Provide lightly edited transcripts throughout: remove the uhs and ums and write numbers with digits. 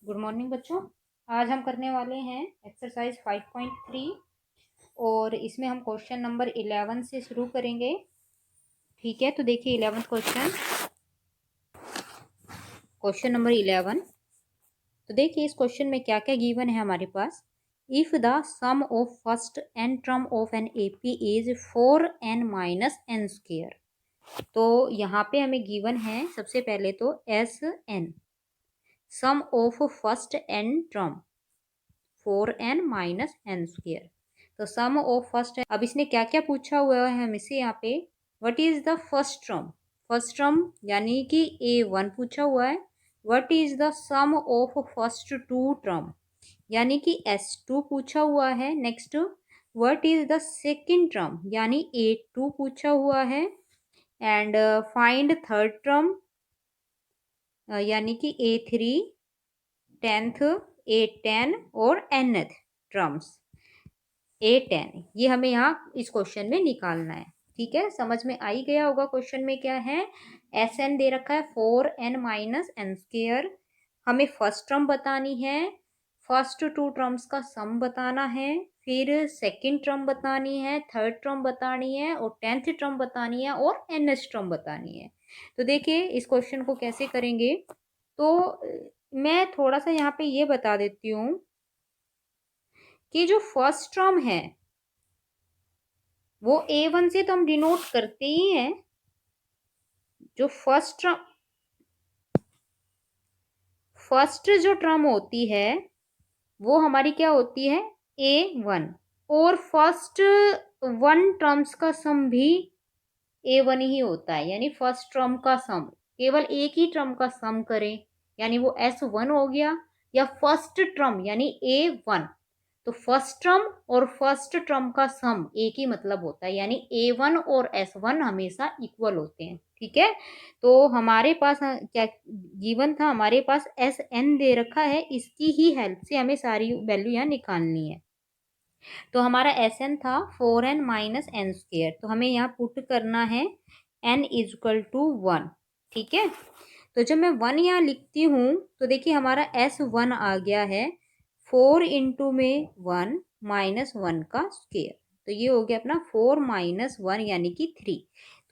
Good morning बच्चों। आज हम करने वाले हैं एक्सरसाइज 5.3 और इसमें हम क्वेश्चन नंबर 11 से शुरू करेंगे। ठीक है, तो देखिए 11th क्वेश्चन नंबर 11। तो देखिए इस क्वेश्चन में क्या क्या गिवन है हमारे पास। If the sum of first n term of an AP is 4n minus N square. तो यहाँ पे हमें गिवन है सबसे पहले तो S n, sum of first n term 4n minus N square. तो सम ऑफ फर्स्ट, अब इसने क्या क्या पूछा हुआ है हमसे यहाँ पे। What is the first term, first term यानी कि a1 पूछा हुआ है। What is the sum of first two term यानी कि s2 पूछा हुआ है। Next what is the second term यानी a2 पूछा हुआ है। एंड फाइंड थर्ड टर्म यानी कि a3, 10th, a10 और nth टर्म्स a10। ये हमें यहाँ इस क्वेश्चन में निकालना है। ठीक है, समझ में आ ही गया होगा क्वेश्चन में क्या है। एस एन दे रखा है 4n माइनस एन स्क्वेयर। हमें फर्स्ट टर्म बतानी है, फर्स्ट टू टर्म्स का सम बताना है, फिर सेकंड टर्म बतानी है, थर्ड टर्म बतानी है और 10th टर्म बतानी है और nth टर्म बतानी है। तो देखिए इस क्वेश्चन को कैसे करेंगे। तो मैं थोड़ा सा यहाँ पे ये बता देती हूँ कि जो फर्स्ट टर्म है वो a1 से तो हम डिनोट करते ही हैं। जो फर्स्ट जो टर्म होती है वो हमारी क्या होती है a1, और फर्स्ट वन टर्म्स का सम भी a1 ही होता है। यानी फर्स्ट टर्म का सम, केवल एक ही टर्म का सम करें यानी वो s1 हो गया, या फर्स्ट टर्म यानी a1। तो फर्स्ट टर्म और फर्स्ट टर्म का सम एक ही मतलब होता है, यानी a1 और s1 हमेशा इक्वल होते हैं। ठीक है, तो हमारे पास क्या गिवन था, हमारे पास एस एन दे रखा है, इसकी ही हेल्प से हमें सारी वैल्यू यहाँ निकालनी है। तो हमारा एस एन था 4n माइनस एन स्क्वेयर, तो हमें यहाँ पुट करना है n इजक्वल टू 1। ठीक है, तो जब मैं 1 यहाँ लिखती हूँ तो देखिए हमारा s1 आ गया है 4 इंटू में 1 माइनस 1 का स्क्वेयर। तो ये हो गया अपना 4 माइनस 1 यानी कि 3।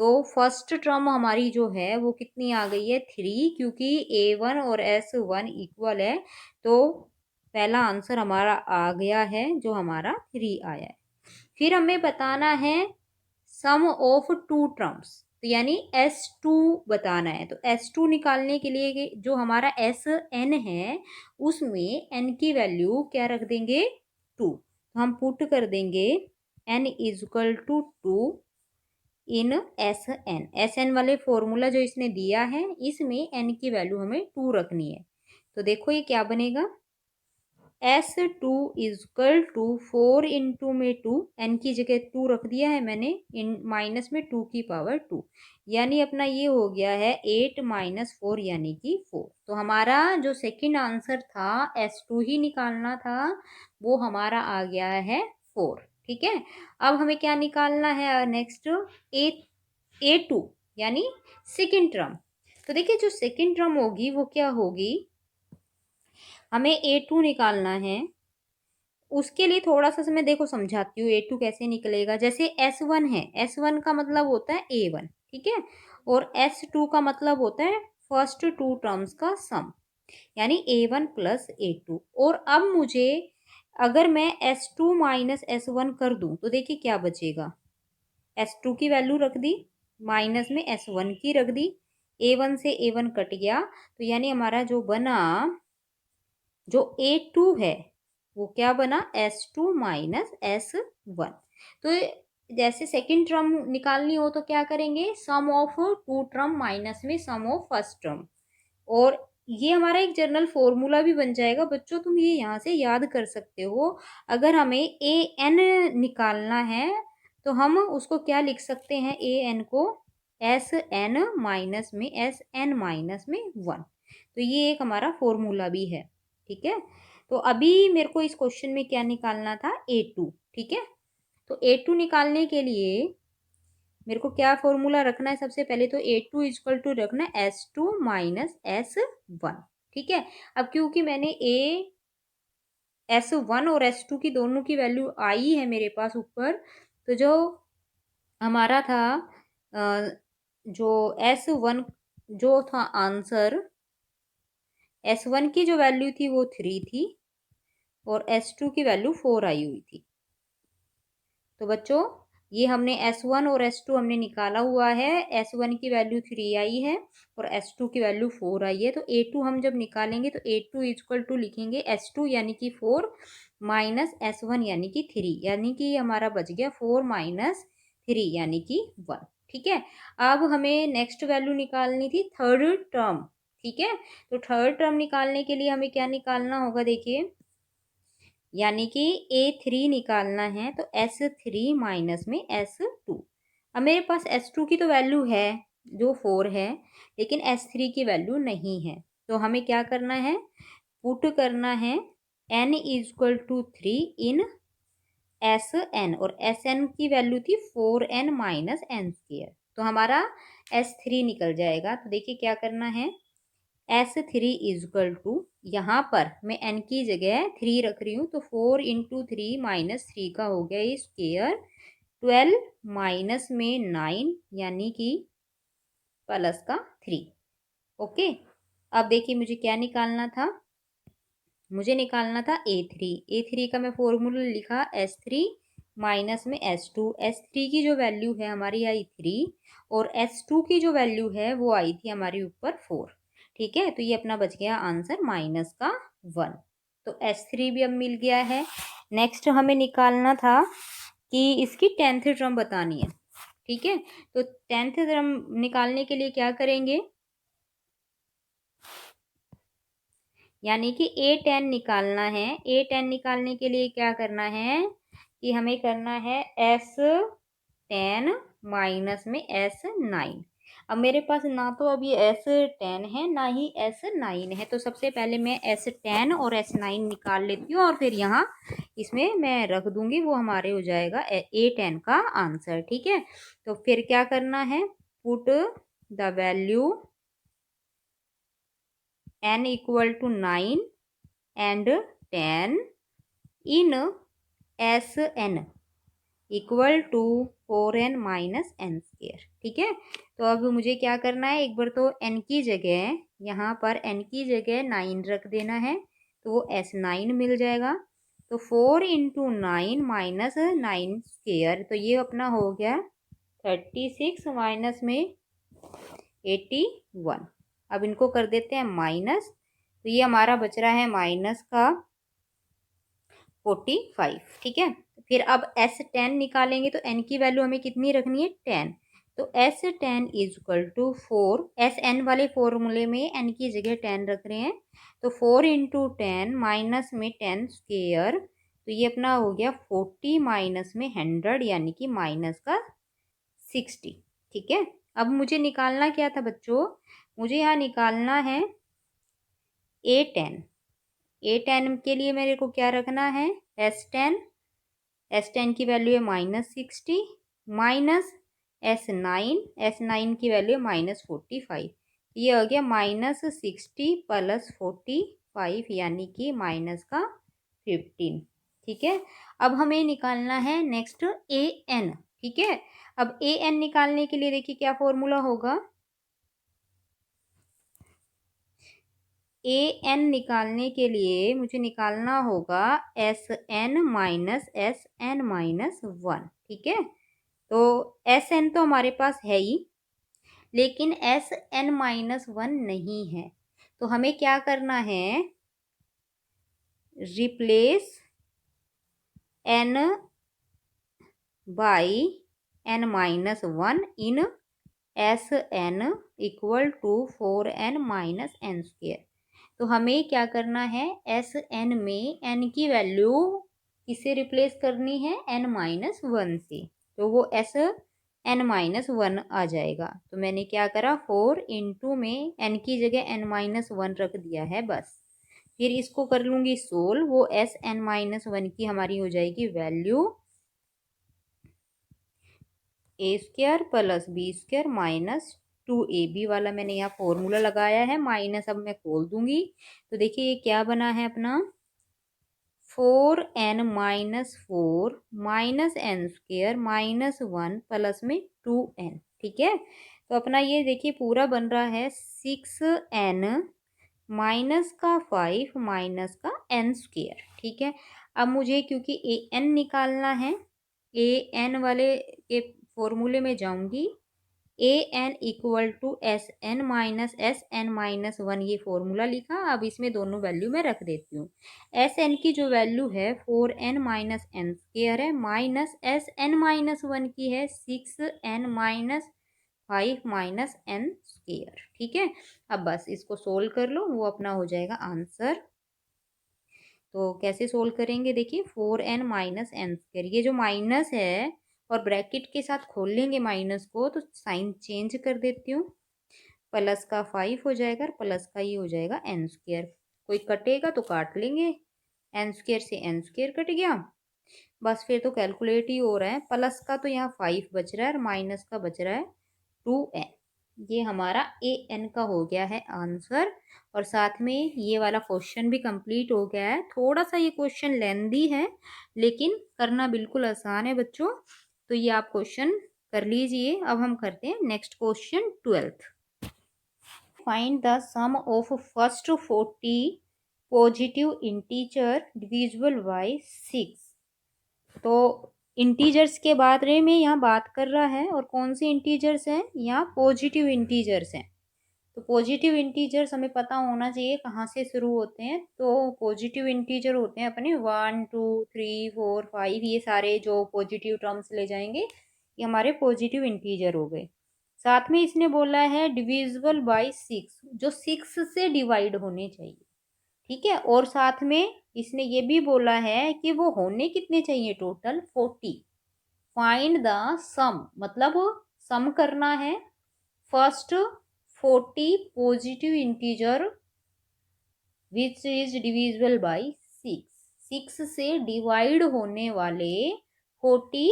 तो फर्स्ट टर्म हमारी जो है वो कितनी आ गई है 3, क्योंकि a1 और s1 इक्वल है। तो पहला आंसर हमारा आ गया है जो हमारा 3 आया है। फिर हमें बताना है सम ऑफ टू टर्म्स, तो यानी S2 बताना है। तो S2 निकालने के लिए जो हमारा SN है उसमें n की वैल्यू क्या रख देंगे 2। तो हम पुट कर देंगे n equal to 2 in SN वाले फॉर्मूला जो इसने दिया है इसमें n की वैल्यू हमें 2 रखनी है। तो देखो ये क्या बनेगा, S2 इजक्वल टू 4 इंटू में 2, n की जगह 2 रख दिया है मैंने, इन माइनस में 2 की पावर 2, यानी अपना ये हो गया है 8 माइनस 4 यानी कि 4। तो हमारा जो सेकंड आंसर था S2 ही निकालना था, वो हमारा आ गया है 4। ठीक है, अब हमें क्या निकालना है नेक्स्ट, A2 यानी सेकंड टर्म। तो देखिए जो सेकंड टर्म होगी वो क्या होगी, हमें A2 निकालना है। उसके लिए थोड़ा सा मैं देखो समझाती हूँ A2 कैसे निकलेगा। जैसे S1 है, S1 का मतलब होता है A1, ठीक है, और S2 का मतलब होता है फर्स्ट टू टर्म्स का सम, यानी A1 प्लस A2। और अब मुझे अगर मैं S2 माइनस S1 कर दूं तो देखिए क्या बचेगा, S2 की वैल्यू रख दी, माइनस में S1 की रख दी, A1 से A1 कट गया, तो यानी हमारा जो बना, जो A2 है वो क्या बना S2 माइनस S1। तो जैसे सेकंड टर्म निकालनी हो तो क्या करेंगे, सम ऑफ टू टर्म माइनस में सम ऑफ फर्स्ट टर्म। और ये हमारा एक जनरल फॉर्मूला भी बन जाएगा बच्चों, तुम ये यहाँ से याद कर सकते हो। अगर हमें ए एन निकालना है तो हम उसको क्या लिख सकते हैं, ए एन को एस एन माइनस में एस एन माइनस में 1। तो ये एक हमारा फॉर्मूला भी है। ठीक है, तो अभी मेरे को इस क्वेश्चन में क्या निकालना था A2। ठीक है, तो A2 निकालने के लिए मेरे को क्या फॉर्मूला रखना है, सबसे पहले तो A2 इजक्वल टू रखना है S2 माइनस S1। ठीक है। अब क्योंकि मैंने S1 और S2 की दोनों की वैल्यू आई है मेरे पास ऊपर, तो जो हमारा था जो S1 जो था आंसर, S1 की जो वैल्यू थी वो 3 थी और S2 की वैल्यू 4 आई हुई थी। तो बच्चों ये हमने S1 और S2 हमने निकाला हुआ है। S1 की वैल्यू 3 आई है और S2 की वैल्यू 4 आई है। तो A2 हम जब निकालेंगे तो A2 इक्वल टू लिखेंगे S2 यानी कि 4 माइनस S1 यानी कि 3, यानी कि हमारा बच गया 4 माइनस 3 यानी कि 1। ठीक है। अब हमें नेक्स्ट वैल्यू निकालनी थी थर्ड टर्म। ठीक है। तो थर्ड टर्म निकालने के लिए हमें क्या निकालना होगा, देखिए, यानी कि A3 निकालना है। तो S3 माइनस में S2। अब मेरे पास S2 की तो वैल्यू है जो 4 है, लेकिन S3 की वैल्यू नहीं है। तो हमें क्या करना है, पुट करना है n equal to 3 in Sn, और Sn की वैल्यू थी 4n माइनस n स्क्वेयर। तो हमारा S3 निकल जाएगा। तो देखिए क्या करना है, S3 इजक्वल टू, यहाँ पर मैं n की जगह 3 रख रही हूँ, तो 4 इंटू 3 माइनस 3 का हो गया ये स्क्वेयर, 12 माइनस में 9 यानी कि प्लस का 3। ओके। अब देखिए मुझे क्या निकालना था, मुझे निकालना था A3 का मैं फॉर्मूला लिखा S3 माइनस में S2। S3 की जो वैल्यू है हमारी आई 3 और S2 की जो वैल्यू है वो आई थी हमारी ऊपर 4। ठीक है। तो ये अपना बच गया आंसर माइनस का 1। तो S3 भी अब मिल गया है। नेक्स्ट हमें निकालना था कि इसकी 10th टर्म बतानी है। ठीक है। तो 10th टर्म निकालने के लिए क्या करेंगे, यानी कि A10 निकालना है। A10 निकालने के लिए क्या करना है कि हमें करना है S10 माइनस में S9। अब मेरे पास ना तो अभी S10 है ना ही S9 है, तो सबसे पहले मैं S10 और S9 निकाल लेती हूँ और फिर यहाँ इसमें मैं रख दूंगी, वो हमारे हो जाएगा A10 का आंसर। ठीक है। तो फिर क्या करना है, put the value n equal to 9 and 10 in Sn equal to 4n minus n square. ठीक है। तो अब मुझे क्या करना है, एक बार तो n की जगह, यहाँ पर n की जगह 9 रख देना है, तो वो S9 मिल जाएगा। तो 4 इंटू 9 माइनस 9 स्क्वेयर, तो ये अपना हो गया 36 माइनस में 81। अब इनको कर देते हैं माइनस, तो ये हमारा बच रहा है माइनस का 45। ठीक है। फिर अब S10 निकालेंगे तो n की वैल्यू हमें कितनी रखनी है, 10। तो S10 इजक्वल टू 4, Sn वाले फॉर्मूले में n की जगह 10 रख रहे हैं, तो 4 इंटू 10 माइनस में 10 स्क्वेयर, तो ये अपना हो गया 40 माइनस में 100 यानी कि माइनस का 60। ठीक है। अब मुझे निकालना क्या था बच्चों, मुझे यहाँ निकालना है A10। A10 के लिए मेरे को क्या रखना है, S10 की वैल्यू है -60 माइनस S9 की वैल्यू है -45। ये हो गया -60 प्लस 45 यानी कि माइनस का 15। ठीक है। अब हमें निकालना है नेक्स्ट AN। ठीक है। अब AN निकालने के लिए देखिए क्या फॉर्मूला होगा, AN निकालने के लिए मुझे निकालना होगा SN माइनस SN माइनस 1। ठीक है। तो SN तो हमारे पास है ही, लेकिन SN माइनस 1 नहीं है। तो हमें क्या करना है, replace N by N minus 1 in SN equal to 4n minus n square. तो हमें क्या करना है, SN में n की वैल्यू किससे रिप्लेस करनी है, n माइनस 1 से, तो वो SN माइनस 1 आ जाएगा। तो मैंने क्या करा, 4 इंटू में n की जगह n माइनस 1 रख दिया है बस। फिर इसको कर लूँगी सोल्व, वो SN माइनस 1 की हमारी हो जाएगी value A square plus B square minus 2ab वाला मैंने यहाँ फॉर्मूला लगाया है, माइनस अब मैं खोल दूंगी तो देखिए ये क्या बना है अपना 4n-4 minus N square minus 1 plus में 2n। ठीक है, तो अपना ये देखिए पूरा बन रहा है 6n माइनस का 5 माइनस का n स्क्वेयर। ठीक है, अब मुझे क्योंकि ए एन निकालना है, ए एन वाले के फॉर्मूले में जाऊंगी, a n equal to S n minus 1 ये फॉर्मूला लिखा। अब इसमें दोनों वैल्यू मैं रख देती हूँ। एस एन की जो वैल्यू है 4n माइनस एन स्क्वेयर है, माइनस एस एन माइनस 1 की है 6n minus 5 minus N square. ठीक है, अब बस इसको सोल्व कर लो, वो अपना हो जाएगा आंसर। तो कैसे सोल्व करेंगे, देखिए 4n माइनस एन स्क्वेयर, ये जो माइनस है और ब्रैकेट के साथ खोल लेंगे माइनस को, तो साइन चेंज कर देती हूँ, प्लस का 5 हो जाएगा और प्लस का ये हो जाएगा एन स्क्वेयर। कोई कटेगा तो काट लेंगे, एन स्क्वेयर से एन स्क्वेयर कट गया, बस फिर तो कैलकुलेट ही हो रहा है। प्लस का तो यहाँ 5 बच रहा है और माइनस का बच रहा है 2n। ये हमारा ए एन का हो गया है आंसर। और साथ में ये वाला क्वेश्चन भी कंप्लीट हो गया है। थोड़ा सा ये क्वेश्चन लेंदी है लेकिन करना बिल्कुल आसान है बच्चों, तो ये आप क्वेश्चन कर लीजिए। अब हम करते हैं next question 12th। Find the sum of first 40 positive integer divisible by 6। तो इंटीजर्स के बारे में यहाँ बात कर रहा है, और कौन से इंटीजर्स हैं, यहाँ पॉजिटिव इंटीजर्स हैं। तो पॉजिटिव इंटीजर्स हमें पता होना चाहिए कहाँ से शुरू होते हैं। तो पॉजिटिव इंटीजर होते हैं अपने 1 2 3 4 5, ये सारे जो पॉजिटिव टर्म्स ले जाएंगे ये हमारे पॉजिटिव इंटीजर हो गए। साथ में इसने बोला है डिविजिबल बाय 6, जो 6 से डिवाइड होने चाहिए। ठीक है, और साथ में इसने ये भी बोला है कि वो होने कितने चाहिए, टोटल 40। फाइंड द सम, मतलब सम करना है first 40 positive integer which is divisible by 6। 6 से डिवाइड होने वाले 40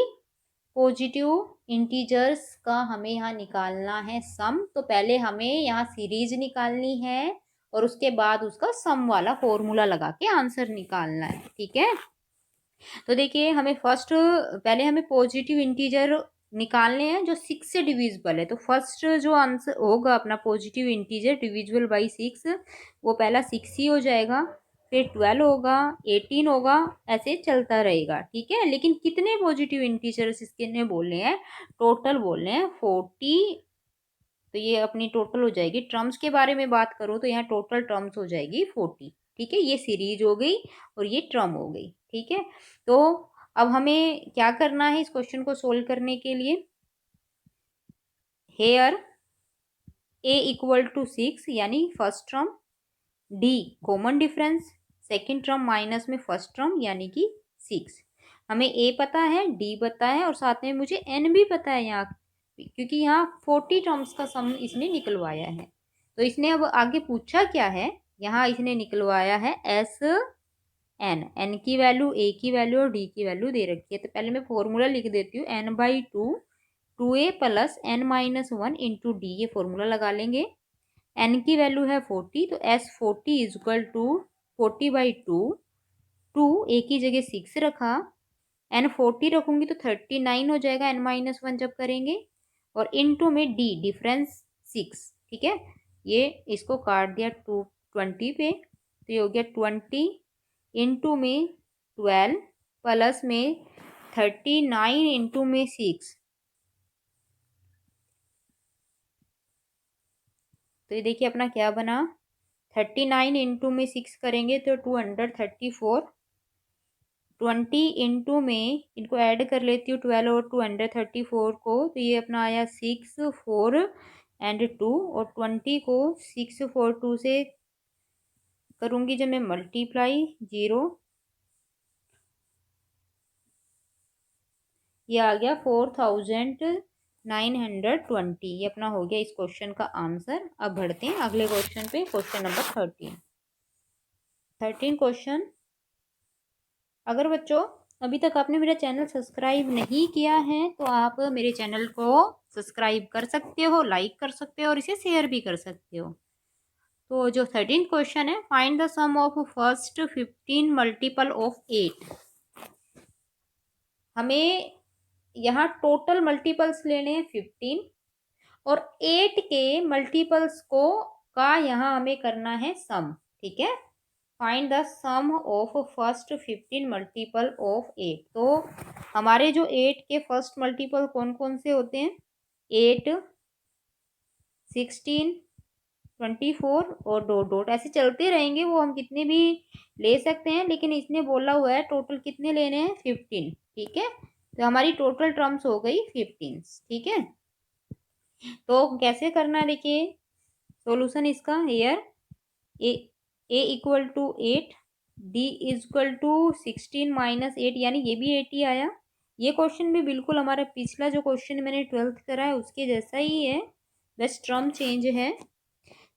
पॉजिटिव इंटीजर्स का हमें यहाँ निकालना है सम। तो पहले हमें यहाँ सीरीज निकालनी है और उसके बाद उसका सम वाला फॉर्मूला लगा के आंसर निकालना है। ठीक है, तो देखिए हमें फर्स्ट पहले हमें पॉजिटिव इंटीजर निकालने हैं जो 6 से डिविजिबल है। तो फर्स्ट जो आंसर होगा अपना पॉजिटिव इंटीजर डिविजिबल बाई 6, वो पहला 6 ही हो जाएगा, फिर 12 होगा, 18 होगा, ऐसे चलता रहेगा। ठीक है, लेकिन कितने पॉजिटिव इंटीजर्स इसके ने बोले हैं, टोटल बोले हैं 40। तो ये अपनी टोटल हो जाएगी। टर्म्स के बारे में बात करो तो यहाँ टोटल टर्म्स हो जाएगी 40। ठीक है, ये सीरीज हो गई और ये टर्म हो गई। ठीक है, तो अब हमें क्या करना है इस क्वेश्चन को सोल्व करने के लिए। हेयर ए इक्वल टू 6 यानी first term, D common difference, second term minus में फर्स्ट टर्म यानी कि 6। हमें ए पता है, डी पता है और साथ में मुझे एन भी पता है यहाँ, क्योंकि यहाँ 40 टर्म्स का सम इसने निकलवाया है। तो इसने अब आगे पूछा क्या है, यहाँ इसने निकलवाया है एस एन, एन की वैल्यू, ए की वैल्यू और डी की वैल्यू दे रखी है। तो पहले मैं फॉर्मूला लिख देती हूँ, N by 2 a plus N minus 1 into D, ये फॉर्मूला लगा लेंगे। एन की वैल्यू है 40, तो S 40 is equal to 40/2, 2 A की जगह 6 रखा, एन 40 रखूंगी तो 39 हो जाएगा एन माइनस 1 जब करेंगे, और इनटू में डी डिफरेंस 6। ठीक है, ये इसको काट दिया 20 पे, तो ये हो गया 20 इंटू में 12 प्लस में 39 इंटू में 6। तो ये देखिए अपना क्या बना, 39 इंटू में 6 करेंगे तो 234, 20 इंटू में इनको ऐड कर लेती हूँ 12 और 234 को, तो ये अपना आया 6 4 एंड 2, और 20 को 6 4 2 से करूँगी जब मैं मल्टीप्लाई 0, ये आ गया 4920। ये अपना हो गया इस क्वेश्चन का आंसर। अब बढ़ते हैं अगले क्वेश्चन पे, क्वेश्चन नंबर 13 क्वेश्चन। अगर बच्चों अभी तक आपने मेरा चैनल सब्सक्राइब नहीं किया है तो आप मेरे चैनल को सब्सक्राइब कर सकते हो, लाइक कर सकते हो और इसे शेयर भी कर सकते हो। तो जो 13 क्वेश्चन है, find the sum of first 15 multiple of 8। हमें यहाँ टोटल मल्टीपल्स लेने हैं 15 और 8 के मल्टीपल्स को का यहाँ हमें करना है सम। ठीक है, find the sum of first 15 multiple of 8। तो हमारे जो 8 के फर्स्ट मल्टीपल कौन कौन से होते हैं? 8, 16, 24 और डॉट डॉट, ऐसे चलते रहेंगे, वो हम कितने भी ले सकते हैं, लेकिन इसने बोला हुआ है टोटल कितने लेने हैं? 15। ठीक है, तो हमारी टोटल टर्म्स हो गई 15। ठीक है, तो कैसे करना है देखिए सॉल्यूशन इसका। Here A equal to 8, D is equal to 16 minus 8, यानी ये भी 8 ही आया। ये क्वेश्चन भी बिल्कुल हमारा पिछला जो क्वेश्चन मैंने 12th करा है उसके जैसा ही है, बस टर्म चेंज है।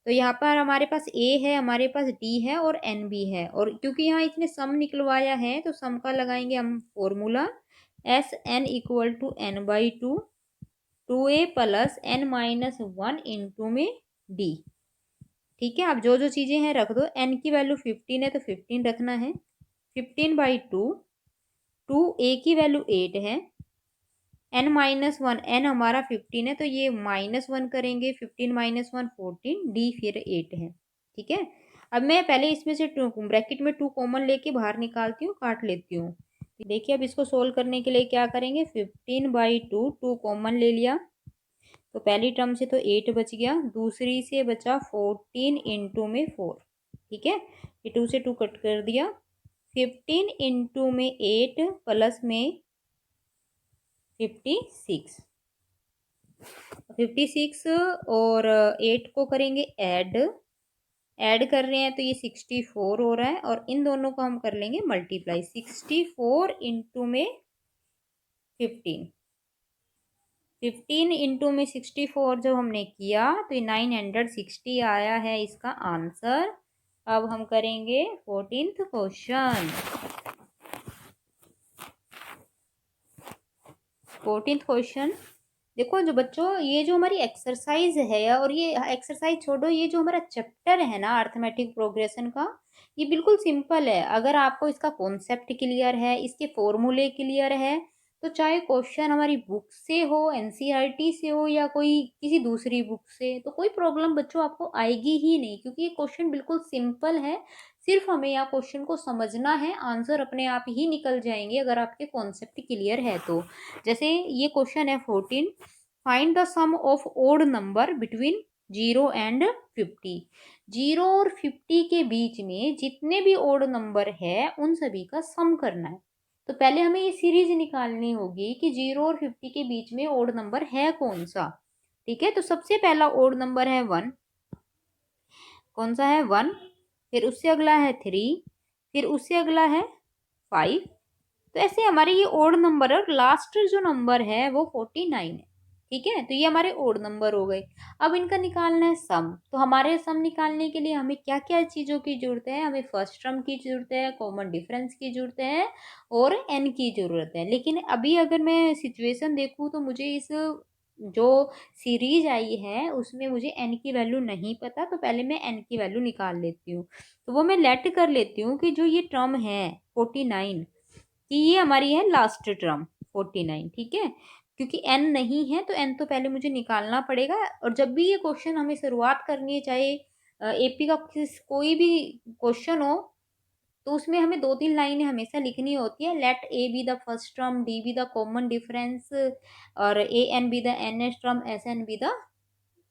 तो यहाँ पर हमारे पास ए है, हमारे पास डी है और एन भी है, और क्योंकि यहाँ इसने सम निकलवाया है तो सम का लगाएंगे हम formula, S N equal to N by two, 2a plus N minus 1 into में डी। ठीक है, अब जो जो चीज़ें हैं रख दो। एन की वैल्यू 15 है तो 15 रखना है, 15 बाई टू, 2a की वैल्यू 8 है, एन माइनस 1, एन हमारा 15 है तो ये -1 करेंगे, 15 माइनस 1 14, डी फिर 8 है। ठीक है, अब मैं पहले इसमें से ब्रैकेट में 2 कॉमन लेके बाहर निकालती हूँ, काट लेती हूँ। देखिए अब इसको सोल्व करने के लिए क्या करेंगे, 15 बाई टू, 2 कॉमन ले लिया तो पहली टर्म से तो 8 बच गया, दूसरी से बचा 14 इंटू में 4। ठीक है, ये 2 से 2 कट कर दिया, 15 इंटू में 8 प्लस में 56, 56 और 8 को करेंगे ऐड कर रहे हैं तो ये 64 हो रहा है, और इन दोनों को हम कर लेंगे मल्टीप्लाई, 64 इंटू में 15, 15 इंटू में 64 जब हमने किया तो ये 960 आया है इसका आंसर। अब हम करेंगे 14th क्वेश्चन। 14th क्वेश्चन देखो जो बच्चों, ये जो हमारी एक्सरसाइज है, और ये एक्सरसाइज छोड़ो, ये जो हमारा चैप्टर है ना अर्थमेटिक प्रोग्रेशन का, ये बिल्कुल सिंपल है। अगर आपको इसका कॉन्सेप्ट क्लियर है, इसके फॉर्मूले क्लियर है, तो चाहे क्वेश्चन हमारी बुक से हो, एनसीईआरटी से हो या कोई किसी दूसरी बुक से, तो कोई प्रॉब्लम बच्चों आपको आएगी ही नहीं, क्योंकि ये क्वेश्चन बिल्कुल सिंपल है। सिर्फ हमें यहाँ क्वेश्चन को समझना है, आंसर अपने आप ही निकल जाएंगे अगर आपके कॉन्सेप्ट क्लियर है तो। जैसे ये क्वेश्चन है 14, find the sum of odd number between 0 and 50। 0 और 50 के बीच में जितने भी ओड नंबर है उन सभी का सम करना है। तो पहले हमें ये सीरीज निकालनी होगी कि 0 और 50 के बीच में ओड नंबर है कौन सा। ठीक है, तो सबसे पहला ओड नंबर है 1, कौन सा है 1, फिर उससे अगला है 3, फिर उससे अगला है 5। तो ऐसे हमारे ये ओड नंबर है, और लास्ट जो नंबर है वो 49 है। ठीक है, तो ये हमारे ओड नंबर हो गए। अब इनका निकालना है सम। तो हमारे सम निकालने के लिए हमें क्या क्या चीज़ों की जरूरत है? हमें फर्स्ट टर्म की जरूरत है, कॉमन डिफरेंस की जरूरत है और एन की जरूरत है। लेकिन अभी अगर मैं सिचुएशन देखूँ तो मुझे इस जो सीरीज आई है उसमें मुझे एन की वैल्यू नहीं पता, तो पहले मैं एन की वैल्यू निकाल लेती हूँ। तो वो मैं लेट कर लेती हूँ कि जो ये टर्म है 49, कि ये हमारी है लास्ट टर्म 49। ठीक है, क्योंकि एन नहीं है तो एन तो पहले मुझे निकालना पड़ेगा। और जब भी ये क्वेश्चन हमें शुरुआत करनी है, चाहे एपी का कोई भी क्वेश्चन हो, तो उसमें हमें 2-3 लाइनें हमेशा लिखनी होती है। Let a be the first term, d be the common difference, और a n be the nth term, S n be the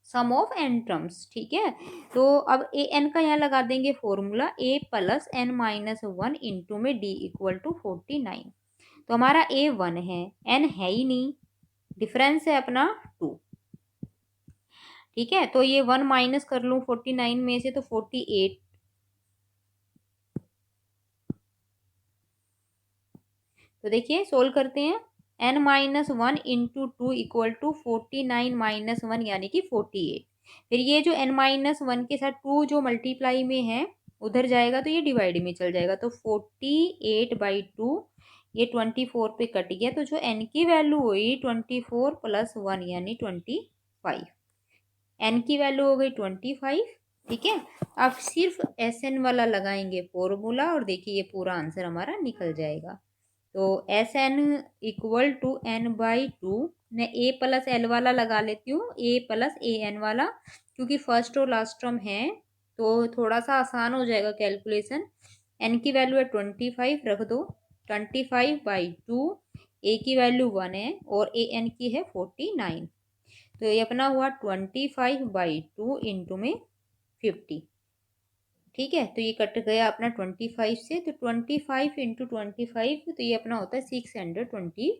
sum of n terms. ठीक है, तो अब ए एन का यहाँ लगा देंगे फॉर्मूला, ए प्लस एन माइनस 1 इंटू में डी इक्वल टू 49। तो हमारा ए 1 है, एन है ही नहीं, डिफरेंस है अपना 2। ठीक है, तो ये 1 माइनस कर लूँ 49 में से तो 48। तो देखिए सोल्व करते हैं, N minus 1 into 2 equal to 49 minus 1 यानी कि 48। फिर ये जो एन माइनस 1 के साथ 2 जो मल्टीप्लाई में है उधर जाएगा तो ये डिवाइड में चल जाएगा, तो 48 बाई 2 ये 24 पे कट गया, तो जो n की वैल्यू हुई 24 प्लस 1 यानी 25। n की वैल्यू हो गई 25। ठीक है, अब सिर्फ एस एन वाला लगाएंगे फॉर्मूला और देखिए ये पूरा आंसर हमारा निकल जाएगा। तो S N equal to N by two. मैं ए प्लस एल वाला लगा लेती हूँ, ए प्लस ए एन वाला, क्योंकि फर्स्ट और लास्ट टर्म है तो थोड़ा सा आसान हो जाएगा कैलकुलेशन। एन की वैल्यू है 25, रख दो 25/2। ए की वैल्यू 1 है और ए एन की है 49। तो ये अपना हुआ 25/2 इंटू में 50। ठीक है, तो ये कट गया अपना 25 से, तो 25 इंटू 25, तो ये अपना होता है 625